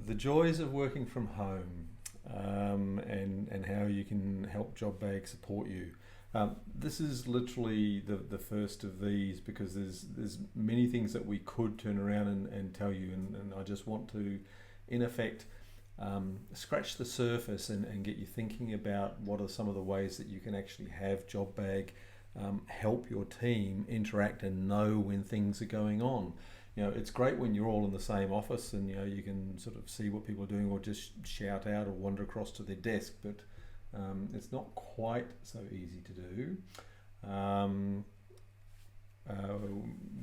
the joys of working from home, and how you can help JobBag support you. This is literally the first of these, because there's many things that we could turn around and tell you, and I just want to, in effect, scratch the surface and get you thinking about what are some of the ways that you can actually have JobBag help your team interact and know when things are going on. It's great when you're all in the same office and you can sort of see what people are doing, or just shout out or wander across to their desk, but it's not quite so easy to do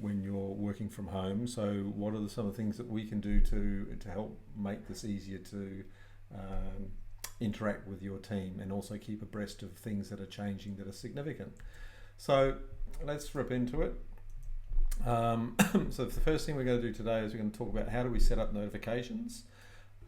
when you're working from home. So what are some of the things that we can do to help make this easier to interact with your team, and also keep abreast of things that are changing that are significant? So let's rip into it. So the first thing we're going to do today is we're going to talk about how do we set up notifications.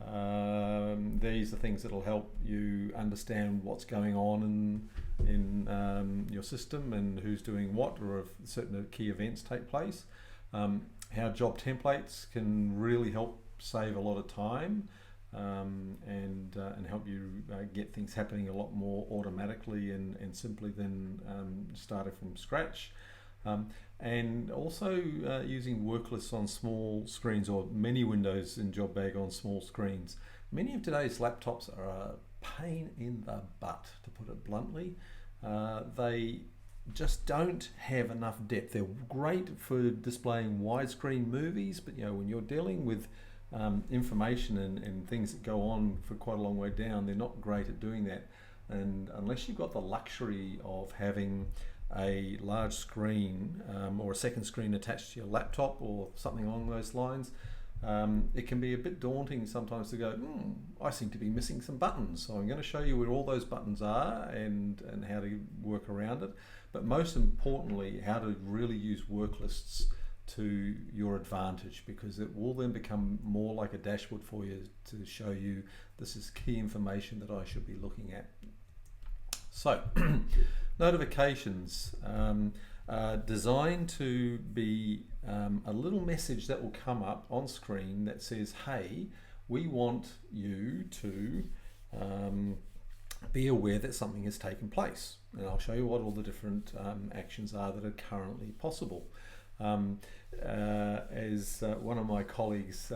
These are things that will help you understand what's going on in your system and who's doing what, or if certain key events take place. How job templates can really help save a lot of time, and help you get things happening a lot more automatically and simply than starting from scratch. And also using Worklists on small screens, or many windows in JobBag on small screens. Many of today's laptops are a pain in the butt, to put it bluntly. They just don't have enough depth. They're great for displaying widescreen movies, but when you're dealing with information and things that go on for quite a long way down, they're not great at doing that. And unless you've got the luxury of having a large screen or a second screen attached to your laptop or something along those lines, it can be a bit daunting sometimes to go, I seem to be missing some buttons. So I'm going to show you where all those buttons are and how to work around it. But most importantly, how to really use Worklists to your advantage, because it will then become more like a dashboard for you to show you this is key information that I should be looking at. So notifications designed to be a little message that will come up on screen that says, hey, we want you to be aware that something has taken place, and I'll show you what all the different actions are that are currently possible. As one of my colleagues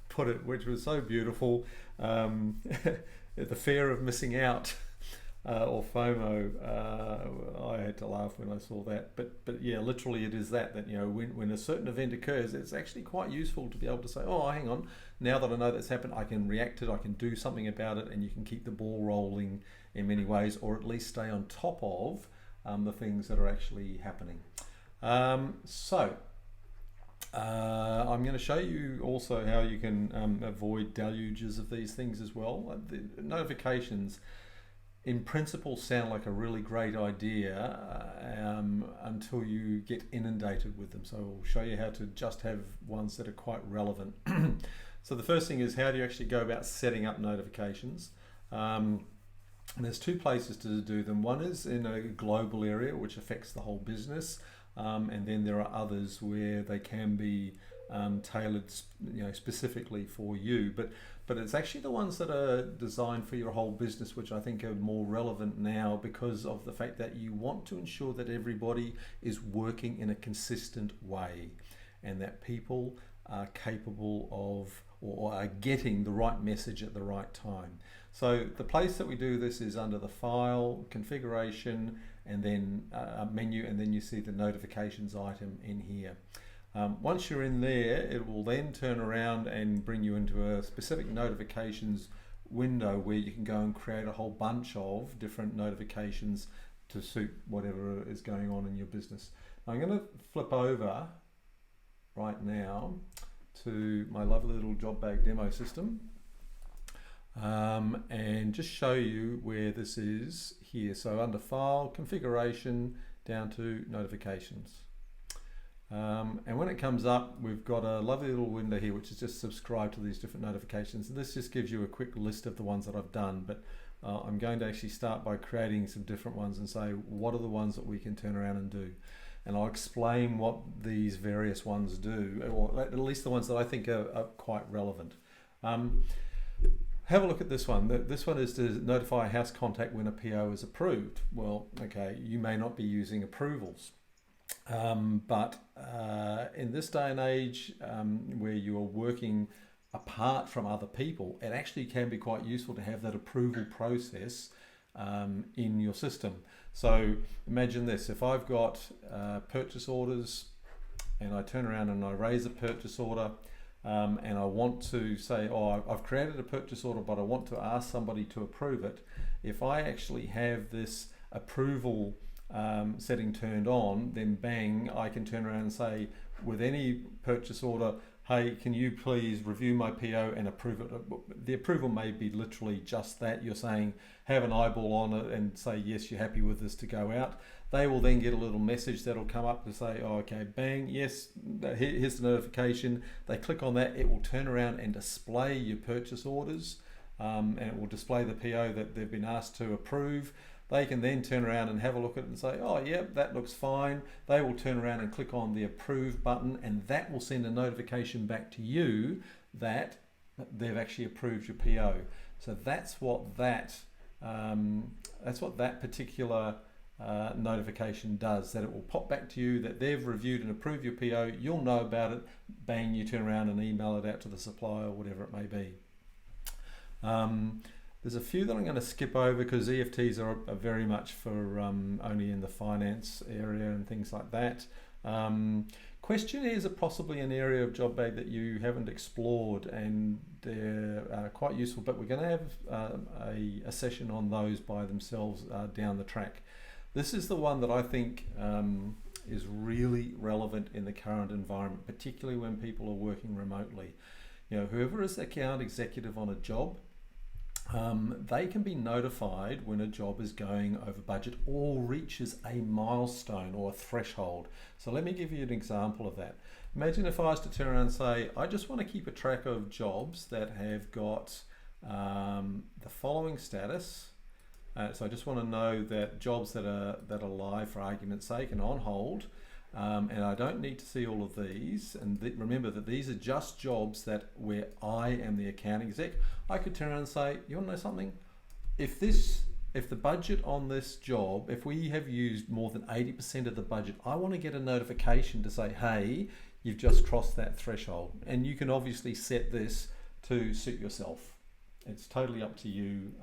put it, which was so beautiful, the fear of missing out, or FOMO. I had to laugh when I saw that, but yeah, literally it is that when a certain event occurs, it's actually quite useful to be able to say, oh, hang on, now that I know that's happened, I can react to it, I can do something about it, and you can keep the ball rolling in many ways, or at least stay on top of the things that are actually happening. I'm going to show you also how you can avoid deluges of these things as well. The notifications in principle sound like a really great idea until you get inundated with them. So I'll show you how to just have ones that are quite relevant. So the first thing is, how do you actually go about setting up notifications? There's two places to do them. One is in a global area, which affects the whole business. And then there are others where they can be tailored, specifically for you. But it's actually the ones that are designed for your whole business, which I think are more relevant now, because of the fact that you want to ensure that everybody is working in a consistent way, and that people are capable of or are getting the right message at the right time. So the place that we do this is under the File, Configuration, and then a menu, and then you see the Notifications item in here. Once you're in there, it will then turn around and bring you into a specific notifications window where you can go and create a whole bunch of different notifications to suit whatever is going on in your business. I'm going to flip over right now to my lovely little JobBag demo system, and just show you where this is here. So under File, Configuration, down to Notifications. And when it comes up, we've got a lovely little window here which is just subscribe to these different notifications. This just gives you a quick list of the ones that I've done, but I'm going to actually start by creating some different ones and say what are the ones that we can turn around and do. and I'll explain what these various ones do, or at least the ones that I think are quite relevant. Have a look at this one. This one is to notify a house contact when a PO is approved. Well, okay, you may not be using approvals, but in this day and age where you are working apart from other people, it actually can be quite useful to have that approval process in your system. So imagine this: if I've got purchase orders and I turn around and I raise a purchase order, and I want to say, oh, I've created a purchase order, but I want to ask somebody to approve it. If I actually have this approval setting turned on, then bang, I can turn around and say, with any purchase order, hey, can you please review my PO and approve it? The approval may be literally just that. You're saying, have an eyeball on it and say, yes, you're happy with this to go out. They will then get a little message that'll come up to say, oh, okay, bang, yes, here's the notification. They click on that, it will turn around and display your purchase orders, and it will display the PO that they've been asked to approve. They can then turn around and have a look at it and say, oh, yeah, that looks fine. They will turn around and click on the approve button, and that will send a notification back to you that they've actually approved your PO. So that's what that particular notification does, that it will pop back to you that they've reviewed and approved your PO. You'll know about it. Bang, you turn around and email it out to the supplier or whatever it may be. There's a few that I'm going to skip over because EFTs are very much for only in the finance area and things like that. Questionnaires are possibly an area of JobBag that you haven't explored, and they're quite useful, but we're going to have a session on those by themselves down the track. This is the one that I think is really relevant in the current environment, particularly when people are working remotely. You know, whoever is the account executive on a job, they can be notified when a job is going over budget or reaches a milestone or a threshold. So let me give you an example of that. Imagine if I was to turn around and say, I just want to keep a track of jobs that have got the following status. So I just want to know that jobs that are live, for argument's sake, and on hold, and I don't need to see all of these. And remember that these are just jobs where I am the account exec. I could turn around and say, you want to know something? If the budget on this job, if we have used more than 80% of the budget, I want to get a notification to say, hey, you've just crossed that threshold. And you can obviously set this to suit yourself. It's totally up to you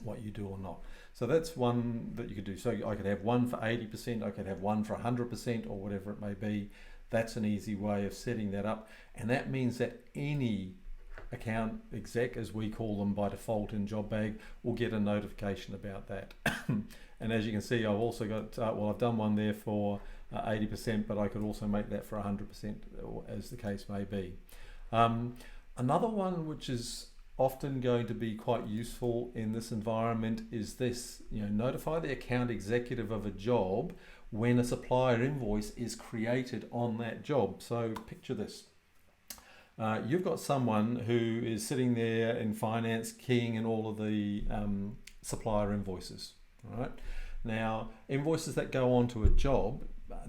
what you do or not. So that's one that you could do. So I could have one for 80%, I could have one for 100%, or whatever it may be. That's an easy way of setting that up. And that means that any account exec, as we call them by default in JobBag, will get a notification about that. And as you can see, I've also got, I've done one there for 80%, but I could also make that for 100%, as the case may be. Another one which is often going to be quite useful in this environment is this: notify the account executive of a job when a supplier invoice is created on that job. So picture this. You've got someone who is sitting there in finance keying in all of the supplier invoices, right? Now, invoices that go onto a job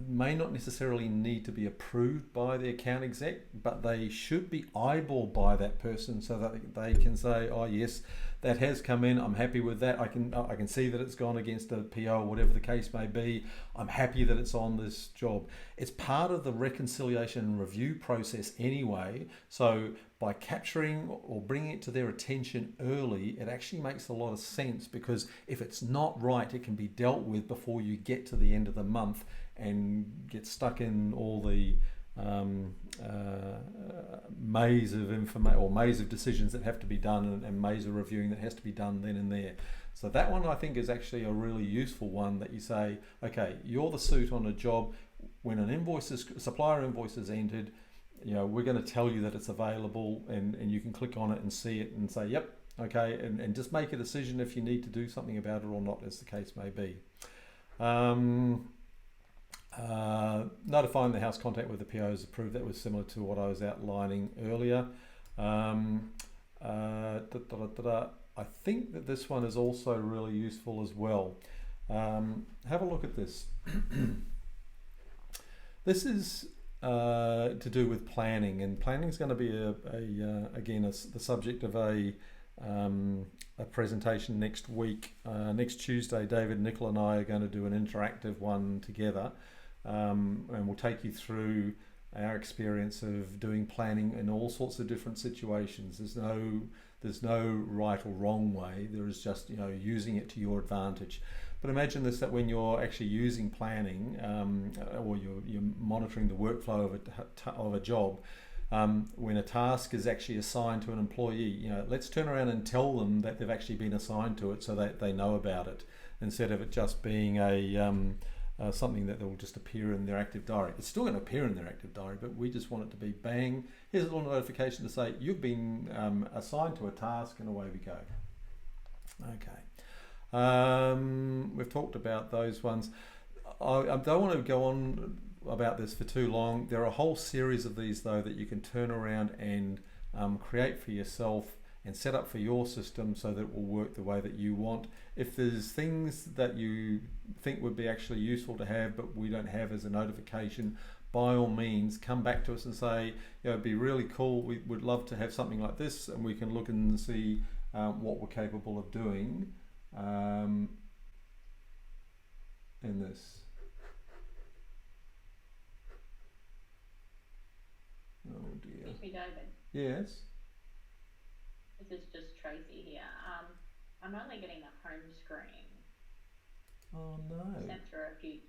may not necessarily need to be approved by the account exec, but they should be eyeballed by that person so that they can say, oh yes, that has come in, I'm happy with that, I can see that it's gone against a PO or whatever the case may be, I'm happy that it's on this job. It's part of the reconciliation and review process anyway, so by capturing or bringing it to their attention early, it actually makes a lot of sense, because if it's not right, it can be dealt with before you get to the end of the month and get stuck in all the maze of information or maze of decisions that have to be done, and maze of reviewing that has to be done then and there. So that one I think is actually a really useful one, that you say, okay, you're the suit on a job. When an supplier invoice is entered, we're going to tell you that it's available, and you can click on it and see it and say, yep, okay, and just make a decision if you need to do something about it or not, as the case may be. Notifying the house contact with the PO is approved. That was similar to what I was outlining earlier. I think that this one is also really useful as well. Have a look at this. This is to do with planning, and planning is going to be again the subject of a presentation next week. Next Tuesday, David, Nicola, and I are going to do an interactive one together, and we'll take you through our experience of doing planning in all sorts of different situations. There's no right or wrong way. There is just using it to your advantage. But imagine this, that when you're actually using planning, or you're monitoring the workflow of a job, when a task is actually assigned to an employee, let's turn around and tell them that they've actually been assigned to it so that they know about it, instead of it just being something that will just appear in their active diary. It's still going to appear in their active diary, but we just want it to be bang, here's a little notification to say you've been assigned to a task, and away we go. Okay. We've talked about those ones. I don't want to go on about this for too long. There are a whole series of these though that you can turn around and create for yourself and set up for your system so that it will work the way that you want. If there's things that you think would be actually useful to have but we don't have as a notification, by all means come back to us and say, it'd be really cool, we would love to have something like this, and we can look and see what we're capable of doing in this. Oh dear. Excuse me, David. Yes. This is just Tracy here. I'm only getting the home screen. Oh no. Sent through a few.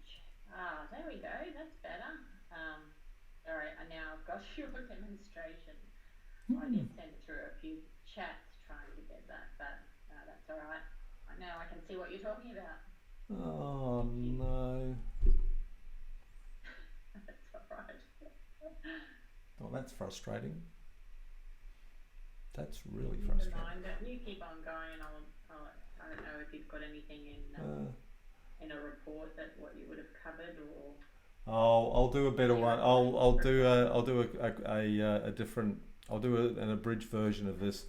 There we go. That's better. All right. And now I've got your demonstration. I did send through a few chats trying to get that, but that's all right. Now I can see what you're talking about. Oh no. That's all right. Well, that's frustrating. That's really frustrating. Never mind. You keep on going. I don't know if you've got anything in a report that what you would have covered, or. I'll do a better one. I'll do a different. I'll do an abridged version of this.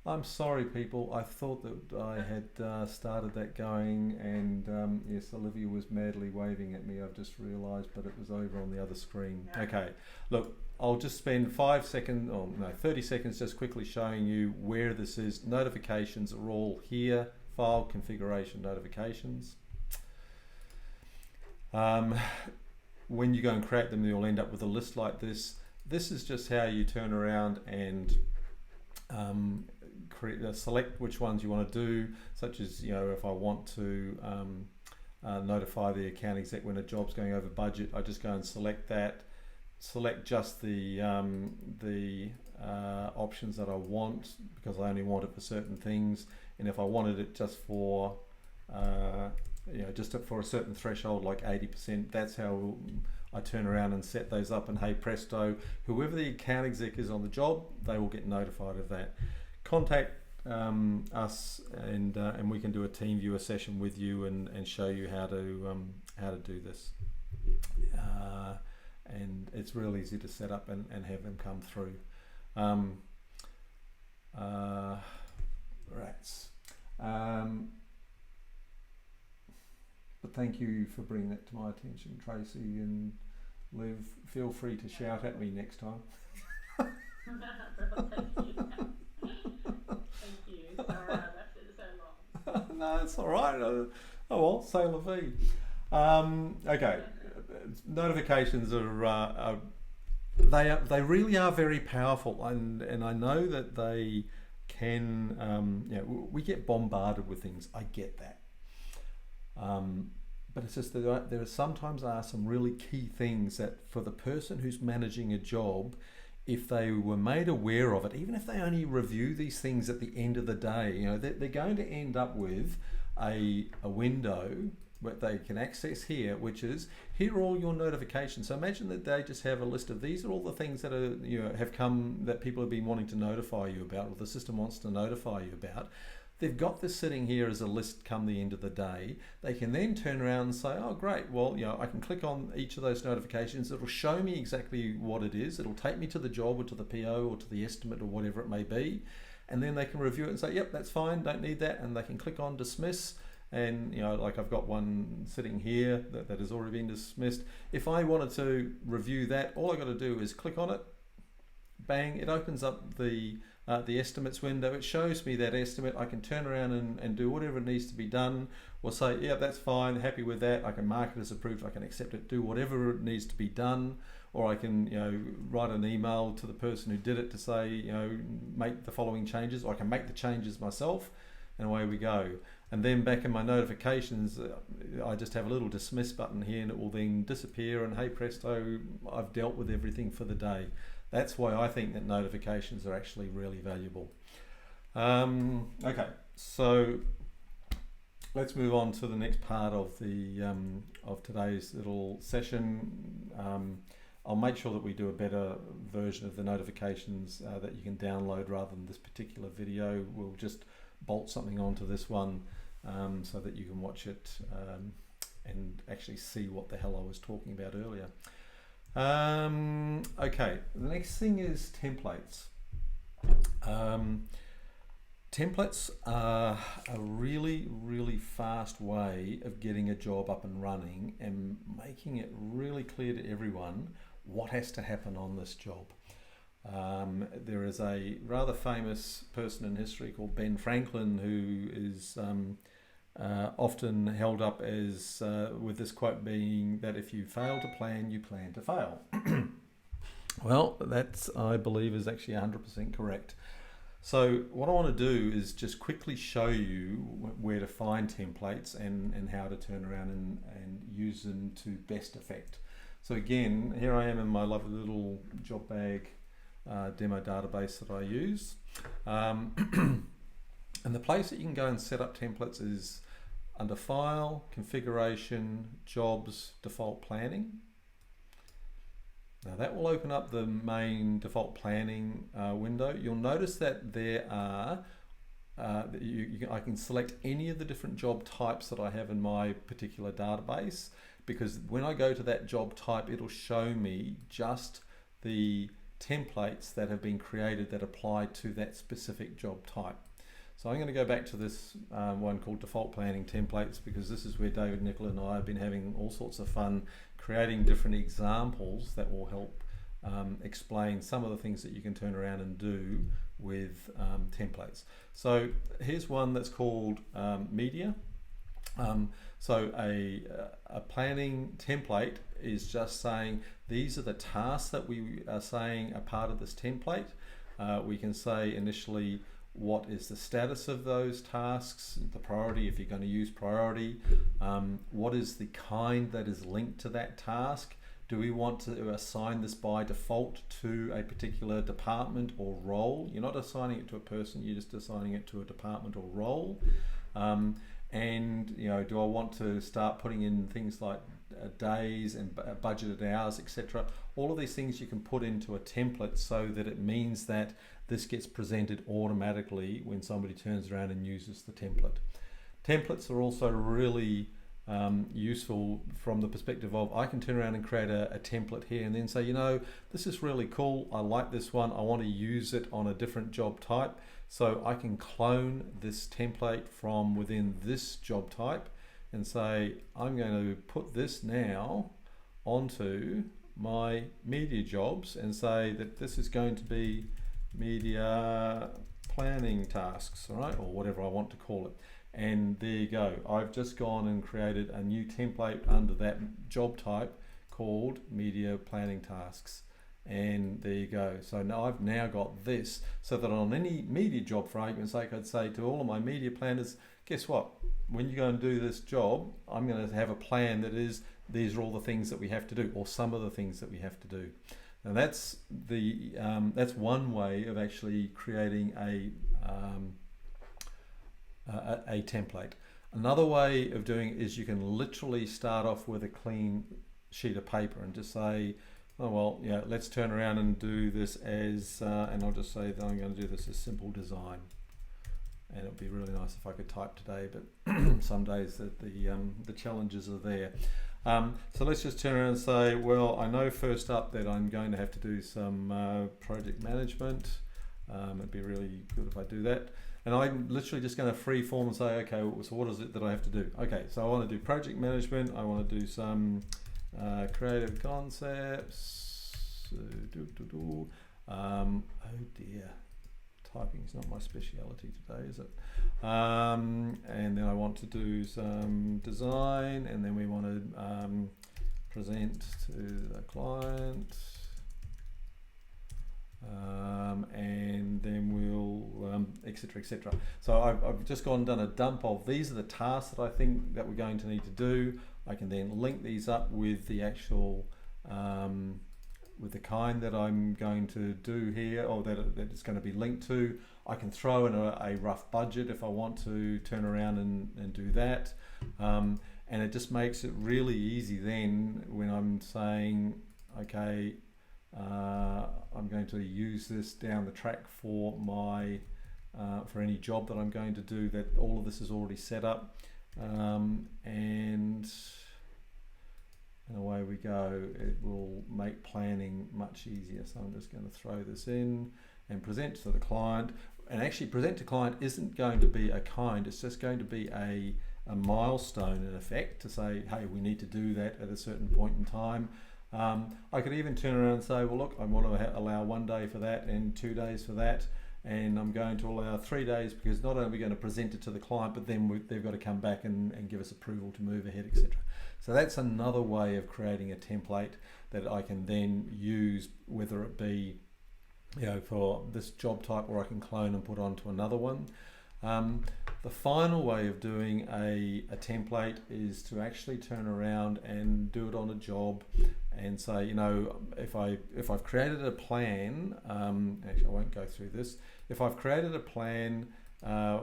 I'm sorry, people. I thought that I had started that going, and yes, Olivia was madly waving at me. I've just realised, but it was over on the other screen. No. Okay, look, I'll just spend 30 seconds just quickly showing you where this is. Notifications are all here. File configuration notifications. When you go and create them, you'll end up with a list like this. This is just how you turn around and select which ones you want to do, such as if I want to notify the account exec when a job's going over budget, I just go and select that, select just the options that I want, because I only want it for certain things, and if I wanted it just for for a certain threshold like 80%, that's how I turn around and set those up, and hey presto, whoever the account exec is on the job, they will get notified of that. Contact us, and we can do a team viewer session with you and show you how to do this. And it's real easy to set up and have them come through. Rats. But thank you for bringing that to my attention, Tracy, and Liv, feel free to shout at me next time. Thank you. Sorry I left it so long. No, it's all right. Oh well, say la vie. Okay, notifications are they really are very powerful, and I know that they can. We get bombarded with things. I get that. But it's just that there sometimes are some really key things that for the person who's managing a job, if they were made aware of it, even if they only review these things at the end of the day, they're going to end up with a window that they can access here, which is, here are all your notifications. So imagine that they just have a list of, these are all the things that are have come that people have been wanting to notify you about, or the system wants to notify you about. They've got this sitting here as a list come the end of the day. They can then turn around and say, oh great, well, I can click on each of those notifications. It'll show me exactly what it is. It'll take me to the job or to the PO or to the estimate or whatever it may be. And then they can review it and say, yep, that's fine, don't need that. And they can click on dismiss. and like I've got one sitting here that has already been dismissed. If I wanted to review that, all I got to do is click on it, bang, it opens up the estimates window. It shows me that estimate. I can turn around and do whatever needs to be done, or say, yeah, that's fine, happy with that. I can mark it as approved, I can accept it, do whatever needs to be done, or I can write an email to the person who did it to say, make the following changes, or I can make the changes myself, and away we go. And then back in my notifications, I just have a little dismiss button here, and it will then disappear, and hey presto, I've dealt with everything for the day. That's why I think that notifications are actually really valuable. Okay, so let's move on to the next part of the of today's little session. I'll make sure that we do a better version of the notifications that you can download rather than this particular video. We'll just bolt something onto this one so that you can watch it and actually see what the hell I was talking about earlier. Okay, the next thing is templates. Templates are a really, really fast way of getting a job up and running and making it really clear to everyone what has to happen on this job. There is a rather famous person in history called Ben Franklin who is often held up as with this quote being that if you fail to plan, you plan to fail. Well, that's, I believe, is actually 100% correct. So what I want to do is just quickly show you where to find templates and how to turn around and use them to best effect. So again, here I am in my lovely little JobBag demo database that I use. And the place that you can go and set up templates is under File, Configuration, Jobs, Default Planning. Now that will open up the main default planning window. You'll notice that there are, I can select any of the different job types that I have in my particular database, because when I go to that job type, it'll show me just the templates that have been created that apply to that specific job type. So I'm going to go back to this one called Default Planning Templates, because this is where David, Nicola and I have been having all sorts of fun creating different examples that will help explain some of the things that you can turn around and do with templates. So here's one that's called Media. So a planning template is just saying these are the tasks that we are saying are part of this template. We can say initially what is the status of those tasks, the priority if you're going to use priority, what is the kind that is linked to that task. Do we want to assign this by default to a particular department or role? You're not assigning it to a person, you're just assigning it to a department or role. And do I want to start putting in things like days and budgeted hours, etc. All of these things you can put into a template so that it means that this gets presented automatically when somebody turns around and uses the template. Templates are also really useful from the perspective of I can turn around and create a template here and then say, this is really cool, I like this one, I want to use it on a different job type. So I can clone this template from within this job type and say, I'm going to put this now onto my media jobs and say that this is going to be media planning tasks, all right, or whatever I want to call it. And there you go. I've just gone and created a new template under that job type called media planning tasks. And there you go. So now I've now got this, so that on any media job, for argument's sake, I'd say to all of my media planners, guess what? When you go and do this job, I'm going to have a plan that is, these are all the things that we have to do, or some of the things that we have to do. Now that's one way of actually creating a template. Another way of doing it is you can literally start off with a clean sheet of paper and just say, oh well, let's turn around and do this as, and I'll just say that I'm going to do this as simple design. And it would be really nice if I could type today, but some days that the challenges are there. So let's just turn around and say, well, I know first up that I'm going to have to do some project management. It'd be really good if I do that. And I'm literally just going to free form and say, okay, so what is it that I have to do? Okay, so I want to do project management. I want to do some creative concepts. Oh dear, typing's not my speciality today, is it? And then I want to do some design, and then we want to present to the client. And then we'll etc. etc. So I've just gone and done a dump of these are the tasks that I think that we're going to need to do. I can then link these up with the actual with the kind that I'm going to do here, or that it's going to be linked to. I can throw in a rough budget if I want to turn around and do that, and it just makes it really easy then when I'm saying, okay, I'm going to use this down the track for my for any job that I'm going to do, that all of this is already set up, and away we go. It will make planning much easier. So I'm just going to throw this in and present to the client. And actually present to client isn't going to be a kind, it's just going to be a milestone in effect to say, hey, we need to do that at a certain point in time. I could even turn around and say, well, look, I want to allow 1 day for that and 2 days for that, and I'm going to allow 3 days, because not only are we going to present it to the client, but then they've got to come back and give us approval to move ahead, etc. So that's another way of creating a template that I can then use, whether it be, you know, for this job type, or I can clone and put onto another one. The final way of doing a template is to actually turn around and do it on a job and say, you know, if I've created a plan, actually I won't go through this. If I've created a plan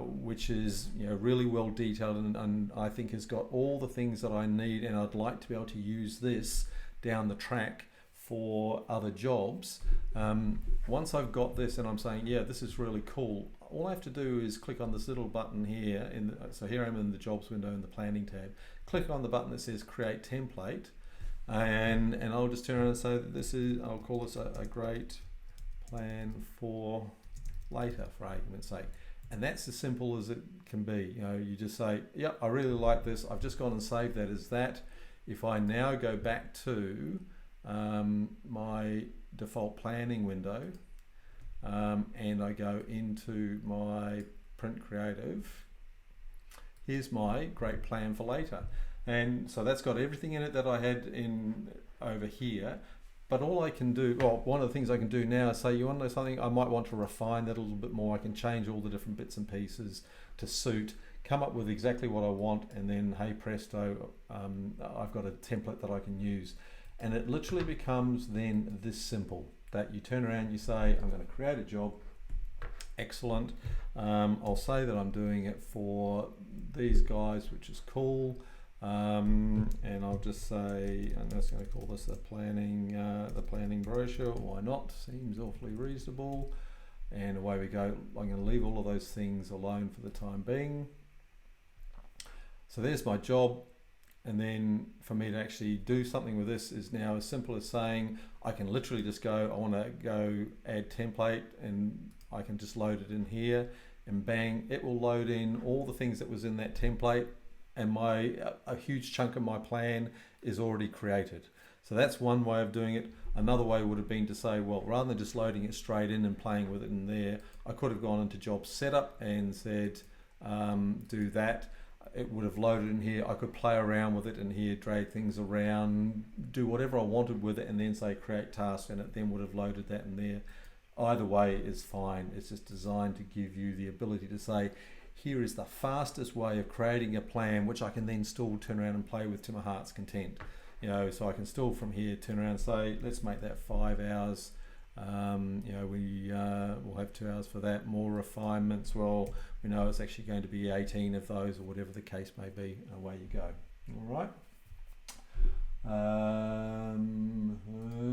which is, you know, really well detailed and I think has got all the things that I need, and I'd like to be able to use this down the track for other jobs. Once I've got this and I'm saying, yeah, this is really cool, all I have to do is click on this little button here. So here I'm in the jobs window in the planning tab. Click on the button that says create template, and I'll just turn around and say that this is, I'll call this a great plan for later, for argument's sake. And that's as simple as it can be. You know, you just say, yep, I really like this. I've just gone and saved that as that. If I now go back to my default planning window, and I go into my print creative, here's my great plan for later. And so that's got everything in it that I had in over here. But all I can do, well, one of the things I can do now is say, you want to know something, I might want to refine that a little bit more. I can change all the different bits and pieces to suit, come up with exactly what I want, and then, hey presto, I've got a template that I can use. And it literally becomes then this simple, that you turn around, you say, I'm going to create a job. Excellent. I'll say that I'm doing it for these guys, which is cool. And I'll just say, I'm just going to call this the planning brochure. Why not? Seems awfully reasonable. And away we go. I'm going to leave all of those things alone for the time being. So there's my job. And then for me to actually do something with this is now as simple as saying, I can literally just go, I want to go add template, and I can just load it in here, and bang, it will load in all the things that was in that template, and a huge chunk of my plan is already created. So that's one way of doing it. Another way would have been to say, well, rather than just loading it straight in and playing with it in there, I could have gone into job setup and said, do that. It would have loaded in here. I could play around with it in here, drag things around, do whatever I wanted with it, and then say create task, and it then would have loaded that in there. Either way is fine. It's just designed to give you the ability to say, here is the fastest way of creating a plan, which I can then still turn around and play with to my heart's content. You know, so I can still from here turn around and say, let's make that 5 hours. You know, we'll have 2 hours for that. More refinements, well, we know it's actually going to be 18 of those, or whatever the case may be, and away you go. All right.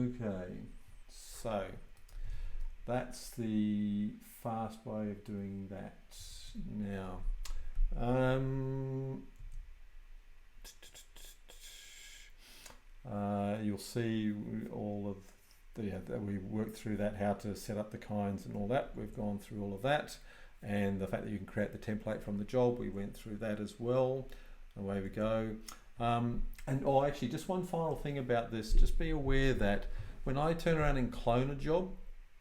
Okay, so that's the fast way of doing that. Now, you'll see all of we worked through that, how to set up the kinds and all that. We've gone through all of that, and the fact that you can create the template from the job, we went through that as well. Away we go. Actually, just one final thing about this, just be aware that when I turn around and clone a job,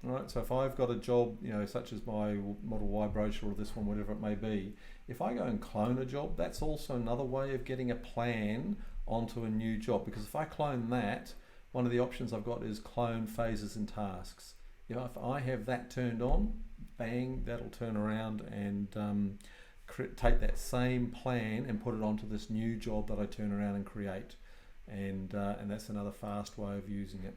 right, so if I've got a job, such as my Model Y brochure or this one, whatever it may be, if I go and clone a job, that's also another way of getting a plan onto a new job, because if I clone that, one of the options I've got is clone phases and tasks. If I have that turned on, bang, that'll turn around and take that same plan and put it onto this new job that I turn around and create, and that's another fast way of using it.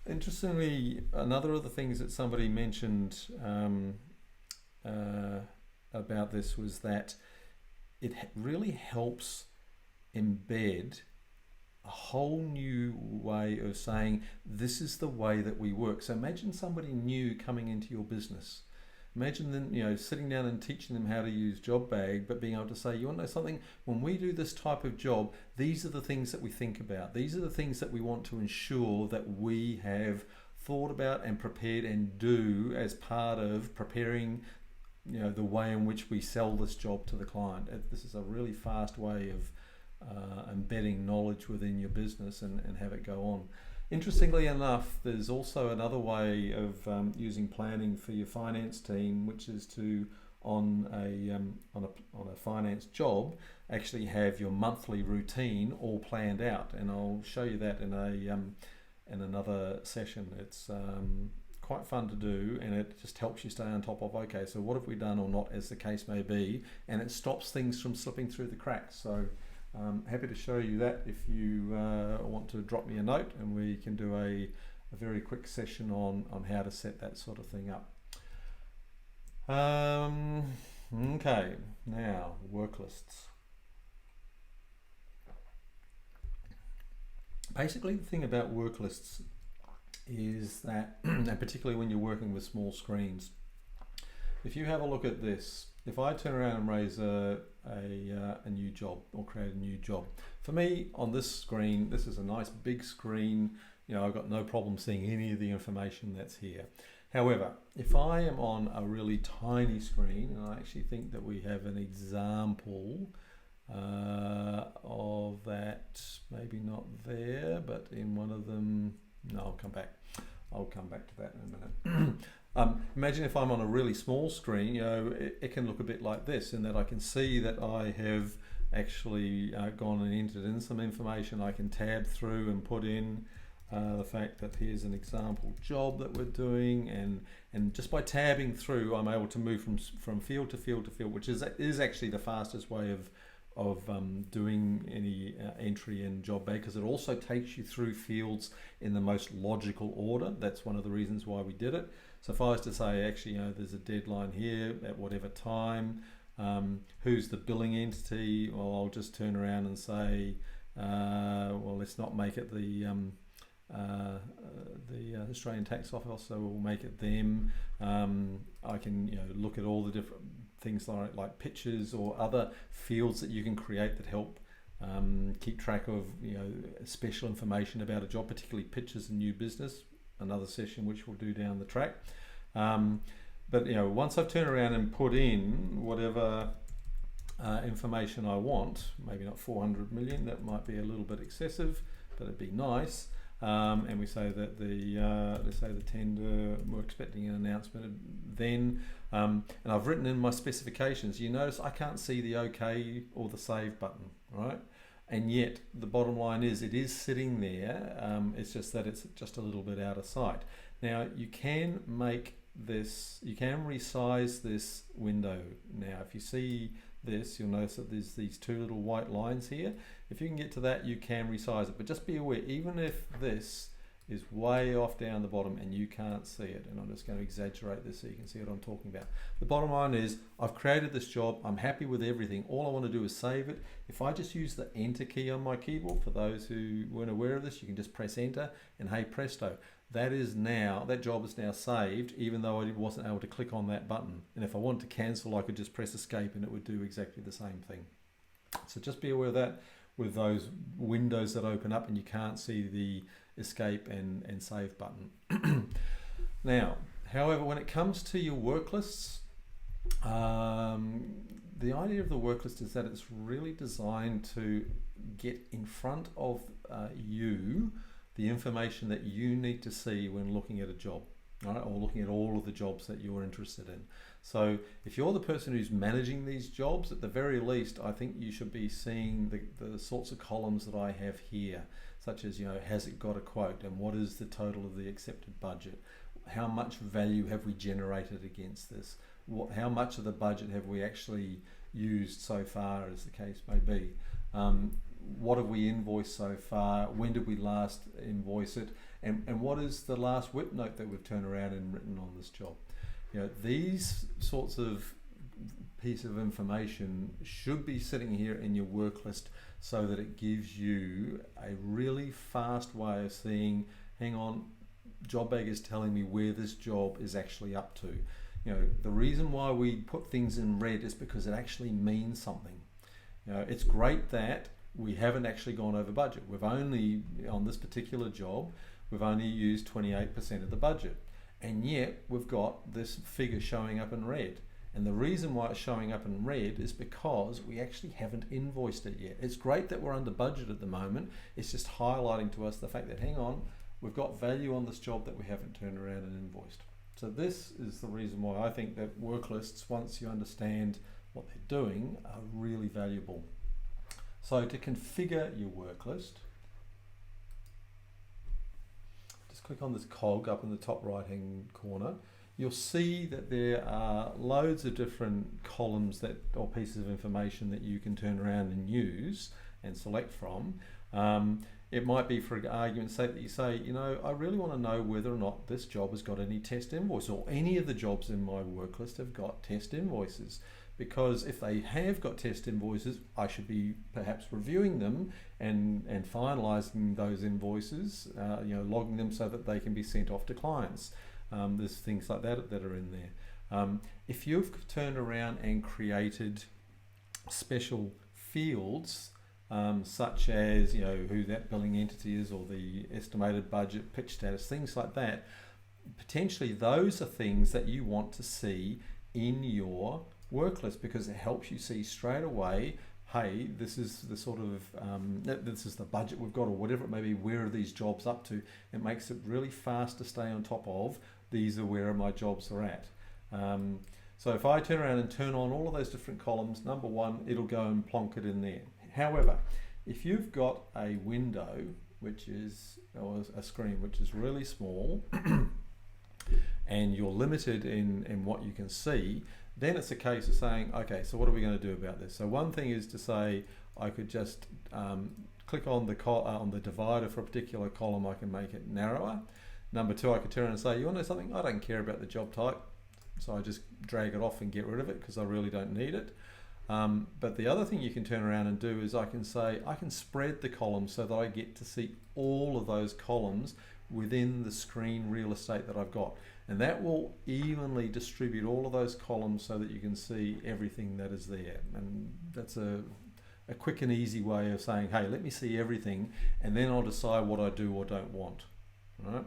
Interestingly, another of the things that somebody mentioned about this was that it really helps embed a whole new way of saying, this is the way that we work. So imagine somebody new coming into your business. Imagine them, sitting down and teaching them how to use JobBag, but being able to say, you want to know something? When we do this type of job, these are the things that we think about. These are the things that we want to ensure that we have thought about and prepared and do as part of preparing, the way in which we sell this job to the client. This is a really fast way of embedding knowledge within your business and have it go on. Interestingly enough, there's also another way of using planning for your finance team, which is to on a finance job actually have your monthly routine all planned out, and I'll show you that in another session. It's quite fun to do, and it just helps you stay on top of, okay, so what have we done or not, as the case may be, and it stops things from slipping through the cracks. So happy to show you that if you want to drop me a note, and we can do a very quick session on how to set that sort of thing up. Okay, now work lists. Basically, the thing about work lists is that, and particularly when you're working with small screens, if you have a look at this, if I turn around and raise a new job or create a new job, for me on this screen, this is a nice big screen, I've got no problem seeing any of the information that's here. However, if I am on a really tiny screen, and I actually think that we have an example of that, maybe not there, but in one of them, no, I'll come back to that in a minute. Imagine if I'm on a really small screen, it can look a bit like this, in that I can see that I have actually gone and entered in some information. I can tab through and put in the fact that here's an example job that we're doing, and just by tabbing through, I'm able to move from field to field to field, which is actually the fastest way of doing any entry in JobBag, because it also takes you through fields in the most logical order. That's one of the reasons why we did it. So if I was to say, actually, there's a deadline here at whatever time, who's the billing entity? Well, I'll just turn around and say, well, let's not make it the Australian Tax Office, so we'll make it them. I can look at all the different things like pictures or other fields that you can create that help keep track of special information about a job, particularly pictures and new business. Another session which we'll do down the track. But once I've turned around and put in whatever information I want, maybe not 400 million, that might be a little bit excessive, but it'd be nice. And we say that let's say the tender, we're expecting an announcement then, and I've written in my specifications. You notice I can't see the OK or the save button, right? And yet the bottom line is it is sitting there. It's just that it's just a little bit out of sight. Now you can make this, you can resize this window. Now if you see this, you'll notice that there's these two little white lines here. If you can get to that, you can resize it, but just be aware, even if this is way off down the bottom and you can't see it, and I'm just going to exaggerate this so you can see what I'm talking about. The bottom line is I've created this job, I'm happy with everything, all I want to do is save it. If I just use the enter key on my keyboard, for those who weren't aware of this, you can just press enter and hey presto, that job is now saved, even though I wasn't able to click on that button. And if I want to cancel, I could just press escape and it would do exactly the same thing. So just be aware of that with those windows that open up and you can't see the escape and save button. Now, however, when it comes to your work lists, the idea of the work list is that it's really designed to get in front of you the information that you need to see when looking at a job, right? Or looking at all of the jobs that you're interested in. So if you're the person who's managing these jobs, at the very least, I think you should be seeing the sorts of columns that I have here, such as, has it got a quote, and what is the total of the accepted budget? How much value have we generated against this? How much of the budget have we actually used so far, as the case may be? What have we invoiced so far? When did we last invoice it? And what is the last whip note that we've turned around and written on this job? These sorts of piece of information should be sitting here in your work list so that it gives you a really fast way of seeing, hang on, JobBag is telling me where this job is actually up to. The reason why we put things in red is because it actually means something. It's great that we haven't actually gone over budget. We've only, on this particular job, we've only used 28% of the budget. And yet we've got this figure showing up in red. And the reason why it's showing up in red is because we actually haven't invoiced it yet. It's great that we're under budget at the moment. It's just highlighting to us the fact that, hang on, we've got value on this job that we haven't turned around and invoiced. So this is the reason why I think that work lists, once you understand what they're doing, are really valuable. So to configure your work list, just click on this cog up in the top right hand corner. You'll see that there are loads of different columns or pieces of information that you can turn around and use and select from. It might be, for argument's sake, that you say, I really want to know whether or not this job has got any test invoice, or any of the jobs in my work list have got test invoices. Because if they have got test invoices, I should be perhaps reviewing them and finalising those invoices, logging them so that they can be sent off to clients. There's things like that are in there. If you've turned around and created special fields, such as who that billing entity is, or the estimated budget, pitch status, things like that, potentially those are things that you want to see in your work list, because it helps you see straight away, hey, this is the sort of this is the budget we've got, or whatever it may be. Where are these jobs up to? It makes it really fast to stay on top of. These are where my jobs are at. So if I turn around and turn on all of those different columns, number one, it'll go and plonk it in there. However, if you've got a window, or a screen which is really small, and you're limited in what you can see, then it's a case of saying, okay, so what are we going to do about this? So one thing is to say, I could just click on the divider for a particular column. I can make it narrower. Number two, I could turn around and say, you want to know something? I don't care about the job type, so I just drag it off and get rid of it because I really don't need it. But the other thing you can turn around and do is I can say, I can spread the columns so that I get to see all of those columns within the screen real estate that I've got. And that will evenly distribute all of those columns so that you can see everything that is there. And that's a quick and easy way of saying, hey, let me see everything, and then I'll decide what I do or don't want. All right?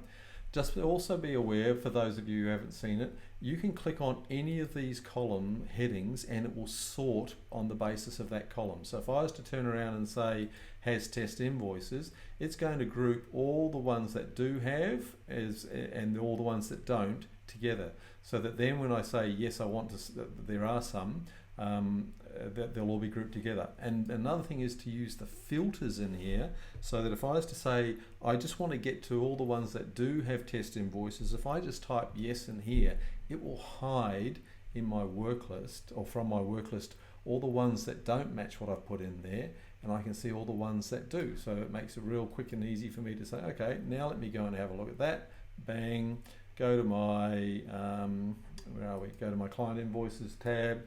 Just also be aware, for those of you who haven't seen it, you can click on any of these column headings and it will sort on the basis of that column. So if I was to turn around and say, has test invoices, it's going to group all the ones that do have and all the ones that don't together. So that then when I say, yes, I want to, there are some, that they'll all be grouped together. And another thing is to use the filters in here, so that if I was to say, I just want to get to all the ones that do have test invoices, if I just type yes in here, it will hide in my work list, or from my work list, all the ones that don't match what I've put in there, and I can see all the ones that do. So it makes it real quick and easy for me to say, okay, now let me go and have a look at that. Bang, go to my, where are we? Go to my client invoices tab,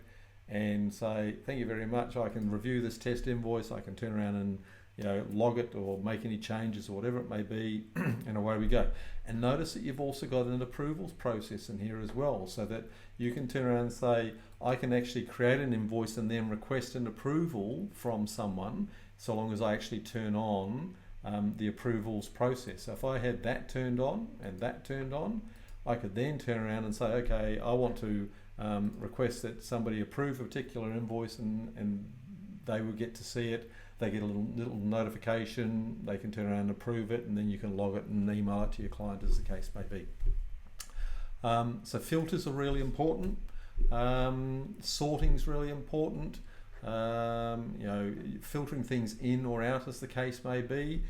and say, thank you very much, I can review this test invoice, I can turn around and log it or make any changes or whatever it may be, and away we go. And notice that you've also got an approvals process in here as well, so that you can turn around and say, I can actually create an invoice and then request an approval from someone, so long as I actually turn on the approvals process. So if I had that turned on and that turned on, I could then turn around and say, okay, I want to request that somebody approve a particular invoice, and they will get to see it. They get a little notification, they can turn around and approve it, and then you can log it and email it to your client as the case may be. So filters are really important. Sorting's really important. Filtering things in or out as the case may be.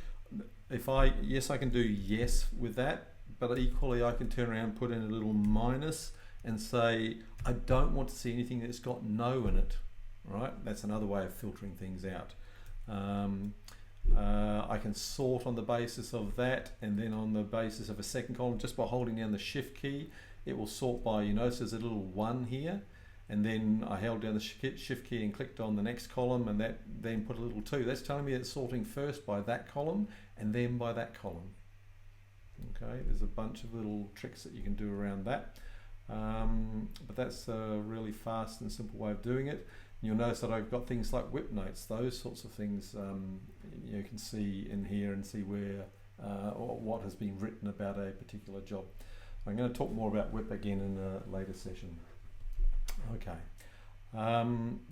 Yes, I can do yes with that, but equally I can turn around and put in a little minus and say, I don't want to see anything that's got no in it, right? That's another way of filtering things out. I can sort on the basis of that, and then on the basis of a second column, just by holding down the shift key, it will sort by, you notice there's a little 1 here, and then I held down the shift key and clicked on the next column, and that then put a little 2. That's telling me it's sorting first by that column and then by that column. Okay, there's a bunch of little tricks that you can do around that, but that's a really fast and simple way of doing it. You'll notice that I've got things like whip notes, those sorts of things you can see in here and see where or what has been written about a particular job. I'm going to talk more about whip again in a later session. Okay,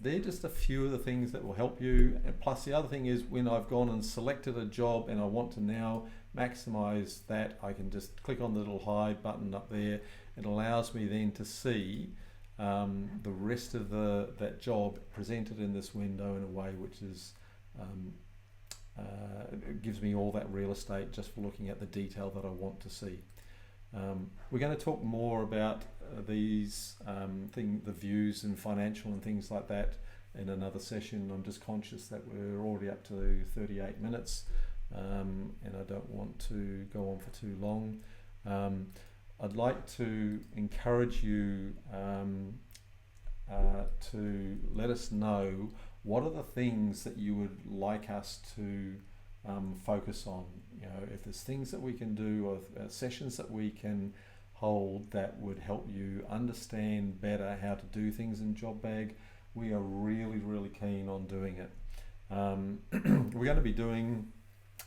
they're just a few of the things that will help you, and plus the other thing is when I've gone and selected a job and I want to now maximize that, I can just click on the little hide button up there. It allows me then to see the rest of that job presented in this window in a way which is it gives me all that real estate just for looking at the detail that I want to see. We're going to talk more about these the views and financial and things like that in another session. I'm just conscious that we're already up to 38 minutes and I don't want to go on for too long. I'd like to encourage you to let us know what are the things that you would like us to focus on. You know, if there's things that we can do or sessions that we can hold that would help you understand better how to do things in JobBag, we are really, really keen on doing it. We're going to be doing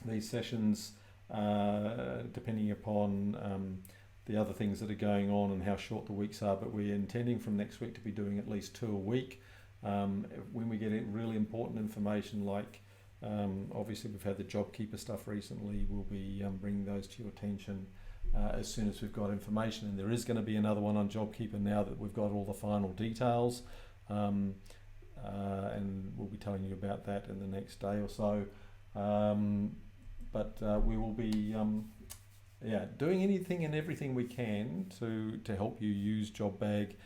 these sessions depending upon the other things that are going on and how short the weeks are, but we're intending from next week to be doing at least 2 a week. When we get really important information like obviously we've had the JobKeeper stuff recently, we'll be bringing those to your attention as soon as we've got information, and there is going to be another one on JobKeeper now that we've got all the final details, and we'll be telling you about that in the next day or so. But we will be doing anything and everything we can to help you use JobBag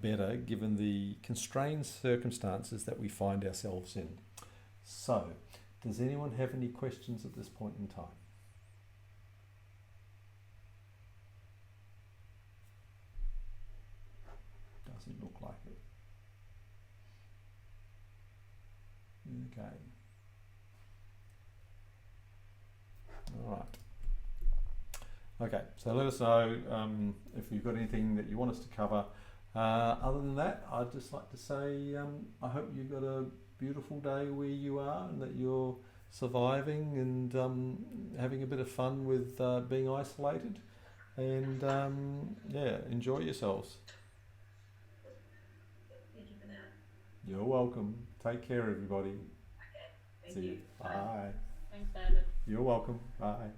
better given the constrained circumstances that we find ourselves in. So, does anyone have any questions at this point in time? Doesn't look like it. Okay. All right. Okay, so let us know if you've got anything that you want us to cover. Other than that, I'd just like to say I hope you've got a beautiful day where you are and that you're surviving and having a bit of fun with being isolated, and enjoy yourselves. Thank you for that. You're welcome. Take care, everybody. Okay, thank See you. you. Bye. Thanks, David. You're welcome. Bye.